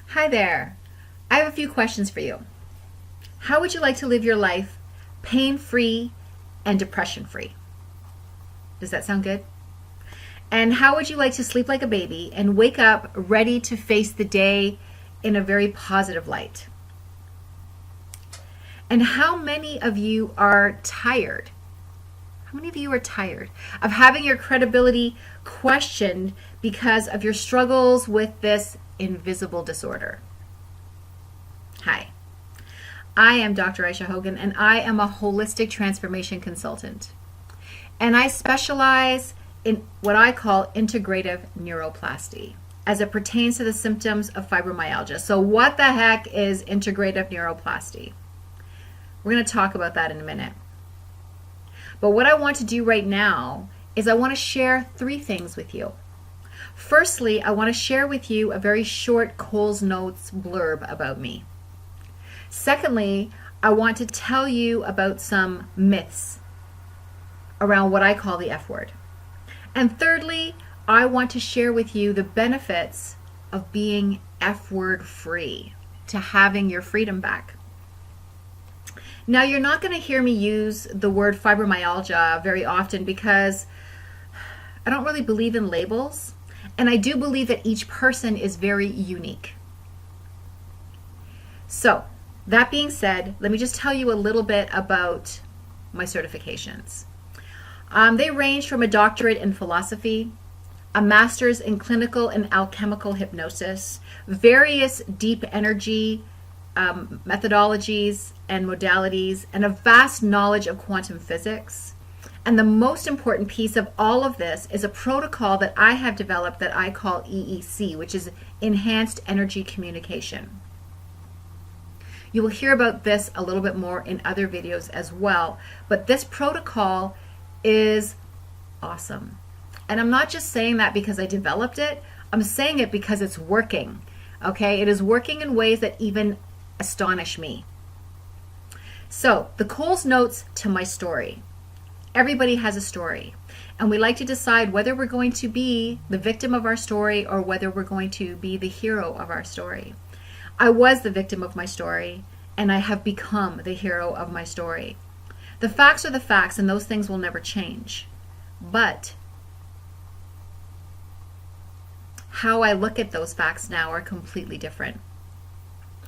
Hi there. I have a few questions for you. How would you like to live your life pain-free and depression-free? Does that sound good? And how would you like to sleep like a baby and wake up ready to face the day in a very positive light? And how many of you are tired? How many of you are tired of having your credibility questioned because of your struggles with this invisible disorder? Hi, I am Dr. Aisha Hogan, and I am a holistic transformation consultant. And I specialize in what I call integrative neuroplasty as it pertains to the symptoms of fibromyalgia. So what the heck is integrative neuroplasty? We're going to talk about that in a minute. But what I want to do right now is I want to share three things with you. Firstly, I want to share with you a very short Coles Notes blurb about me. Secondly, I want to tell you about some myths around what I call the F word. And thirdly, I want to share with you the benefits of being F word free, to having your freedom back. Now, you're not going to hear me use the word fibromyalgia very often because I don't really believe in labels, and I do believe that each person is very unique. So, that being said, let me just tell you a little bit about my certifications. They range from a doctorate in philosophy, a master's in clinical and alchemical hypnosis, various deep energy methodologies and modalities, and a vast knowledge of quantum physics. And the most important piece of all of this is a protocol that I have developed that I call EEC, which is Enhanced Energy Communication. You will hear about this a little bit more in other videos as well, but this protocol is awesome. And I'm not just saying that because I developed it, I'm saying it because it's working. Okay, it is working in ways that even astonish me. So, the Coles Notes to my story. Everybody has a story, and we like to decide whether we're going to be the victim of our story or whether we're going to be the hero of our story. I was the victim of my story, and I have become the hero of my story. The facts are the facts, and those things will never change. But how I look at those facts now are completely different.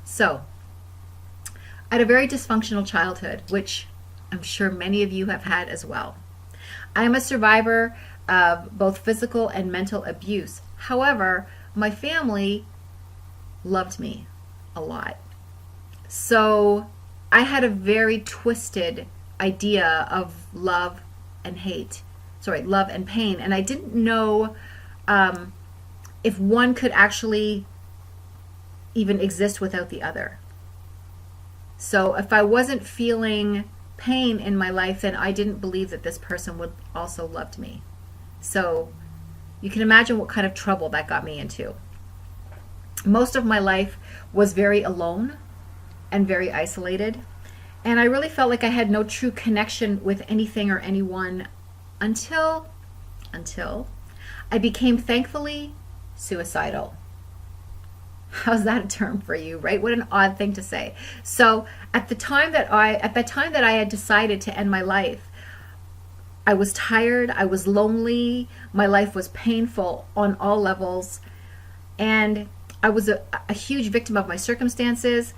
So, I had a very dysfunctional childhood, which I'm sure many of you have had as well. I am a survivor of both physical and mental abuse. However, my family loved me a lot. So I had a very twisted idea of love and pain. And I didn't know if one could actually even exist without the other. So if I wasn't feeling pain in my life, then I didn't believe that this person would also love me. So you can imagine what kind of trouble that got me into. Most of my life was very alone and very isolated, and I really felt like I had no true connection with anything or anyone until I became, thankfully, suicidal. How's that a term for you, right? What an odd thing to say. So at the time that I had decided to end my life, I was tired, I was lonely, my life was painful on all levels, and I was a huge victim of my circumstances,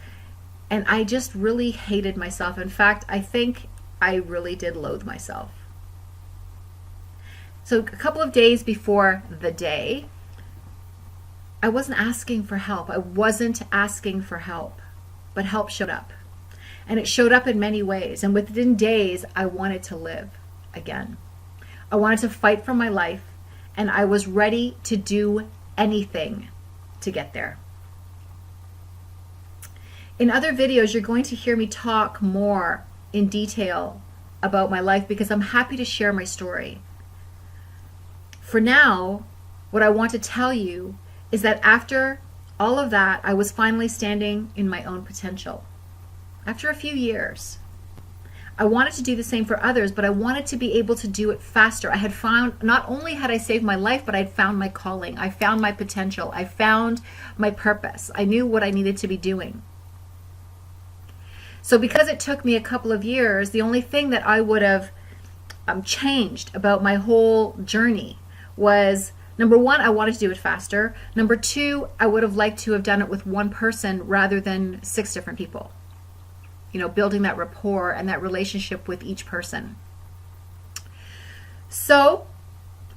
and I just really hated myself. In fact, I think I really did loathe myself. So a couple of days before the day, I wasn't asking for help. But help showed up. And it showed up in many ways. And within days, I wanted to live again. I wanted to fight for my life, and I was ready to do anything to get there. In other videos, you're going to hear me talk more in detail about my life because I'm happy to share my story. For now, what I want to tell you is that after all of that, I was finally standing in my own potential. After a few years, I wanted to do the same for others, but I wanted to be able to do it faster. I had found, not only had I saved my life, but I'd found my calling. I found my potential. I found my purpose. I knew what I needed to be doing. So because it took me a couple of years, the only thing that I would have changed about my whole journey was, number one, I wanted to do it faster. Number two, I would have liked to have done it with one person rather than 6 different people. You know, building that rapport and that relationship with each person. So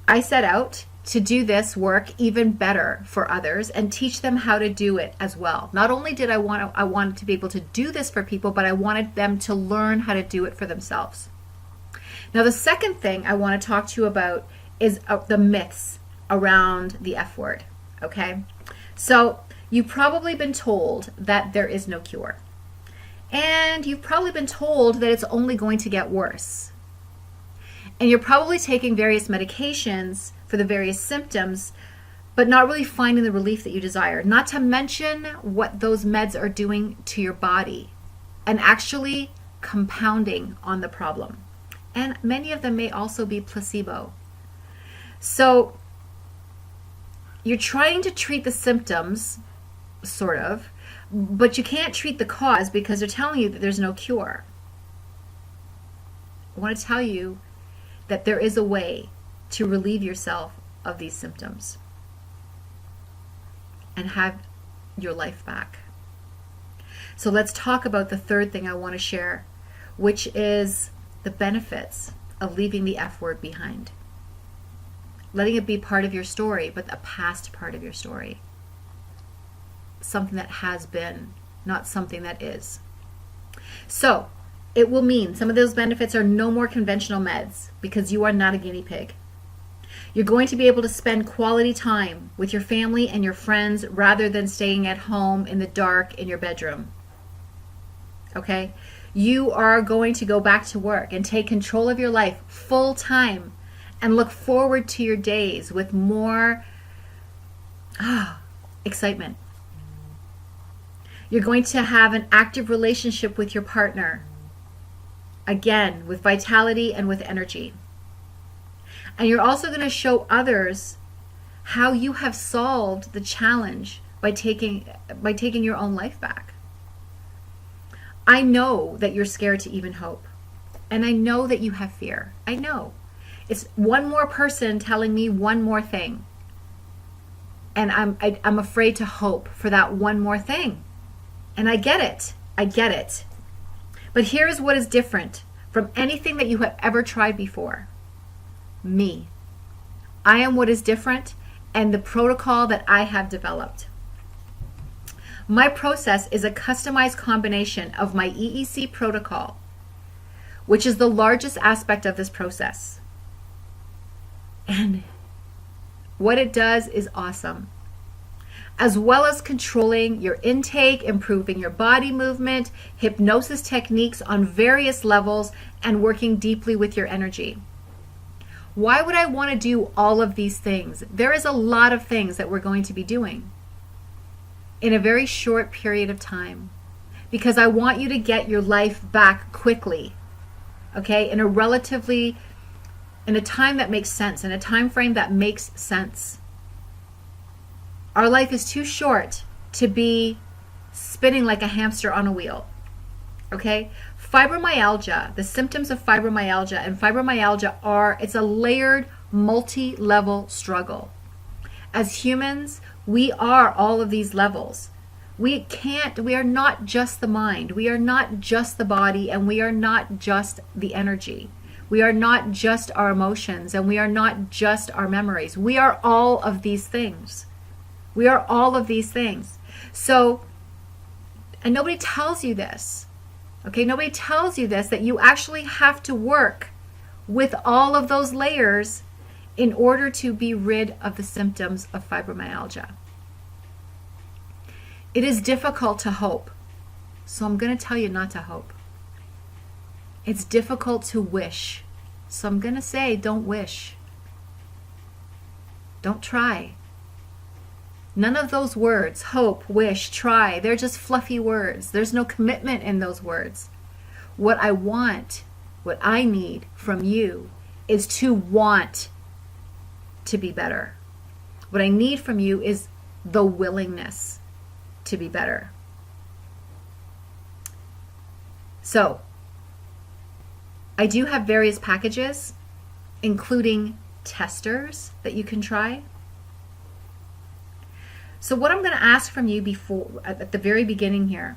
I set out to do this work even better for others and teach them how to do it as well. Not only did I wanted to be able to do this for people, but I wanted them to learn how to do it for themselves. Now, the second thing I want to talk to you about is the myths around the F word, okay? So you've probably been told that there is no cure. And you've probably been told that it's only going to get worse. And you're probably taking various medications for the various symptoms, but not really finding the relief that you desire. Not to mention what those meds are doing to your body and actually compounding on the problem. And many of them may also be placebo. So you're trying to treat the symptoms, sort of, but you can't treat the cause because they're telling you that there's no cure. I want to tell you that there is a way to relieve yourself of these symptoms and have your life back. So let's talk about the third thing I want to share, which is the benefits of leaving the F word behind. Letting it be part of your story, but a past part of your story. Something that has been, not something that is. So it will mean some of those benefits are no more conventional meds because you are not a guinea pig. You're going to be able to spend quality time with your family and your friends rather than staying at home in the dark in your bedroom. Okay? You are going to go back to work and take control of your life full time and look forward to your days with more excitement. You're going to have an active relationship with your partner. Again, with vitality and with energy. And you're also going to show others how you have solved the challenge by taking your own life back. I know that you're scared to even hope. And I know that you have fear. I know. It's one more person telling me one more thing. And I'm afraid to hope for that one more thing. And I get it. I get it. But here's what is different from anything that you have ever tried before. Me. I am what is different and the protocol that I have developed. My process is a customized combination of my EEC protocol, which is the largest aspect of this process. And what it does is awesome. As well as controlling your intake, improving your body movement, hypnosis techniques on various levels, and working deeply with your energy. Why would I want to do all of these things? There is a lot of things that we're going to be doing in a very short period of time because I want you to get your life back quickly, okay, in a time that makes sense, in a time frame that makes sense. Our life is too short to be spinning like a hamster on a wheel, okay? Fibromyalgia, the symptoms of fibromyalgia it's a layered, multi-level struggle. As humans, we are all of these levels. We are not just the mind, we are not just the body, and we are not just the energy. We are not just our emotions, and we are not just our memories. We are all of these things. We are all of these things. So, and nobody tells you this. Okay, nobody tells you this, that you actually have to work with all of those layers in order to be rid of the symptoms of fibromyalgia. It is difficult to hope, so I'm going to tell you not to hope. It's difficult to wish, so I'm going to say don't wish. Don't try. None of those words, hope, wish, try, they're just fluffy words. There's no commitment in those words. What I want What I need from you is to want to be better. What I need from you is the willingness to be better. So, I do have various packages, including testers that you can try. So what I'm going to ask from you at the very beginning here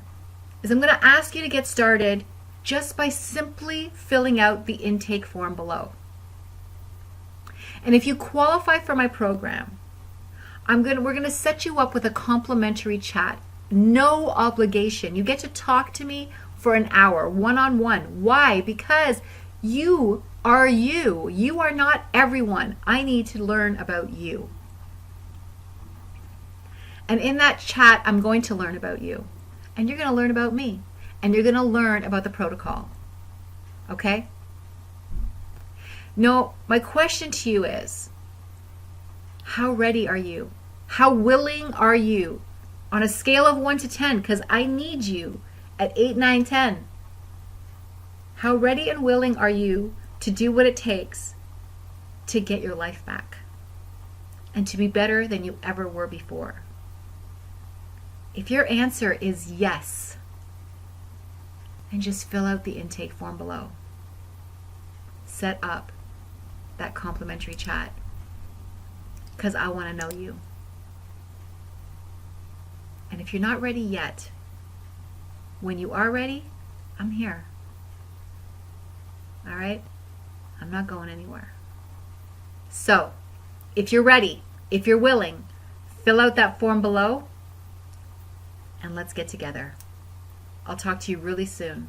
is I'm going to ask you to get started just by simply filling out the intake form below. And if you qualify for my program, we're going to set you up with a complimentary chat. No obligation. You get to talk to me for an hour, one-on-one. Why? Because you are you. You are not everyone. I need to learn about you. And in that chat, I'm going to learn about you. And you're going to learn about me. And you're going to learn about the protocol. Okay? No, my question to you is, how ready are you? How willing are you? On a scale of 1 to 10, because I need you at 8, 9, 10. How ready and willing are you to do what it takes to get your life back and to be better than you ever were before? If your answer is yes, then just fill out the intake form below. Set up that complimentary chat, because I want to know you. And if you're not ready yet, when you are ready, I'm here. All right? I'm not going anywhere. So, if you're ready, if you're willing, fill out that form below and let's get together. I'll talk to you really soon.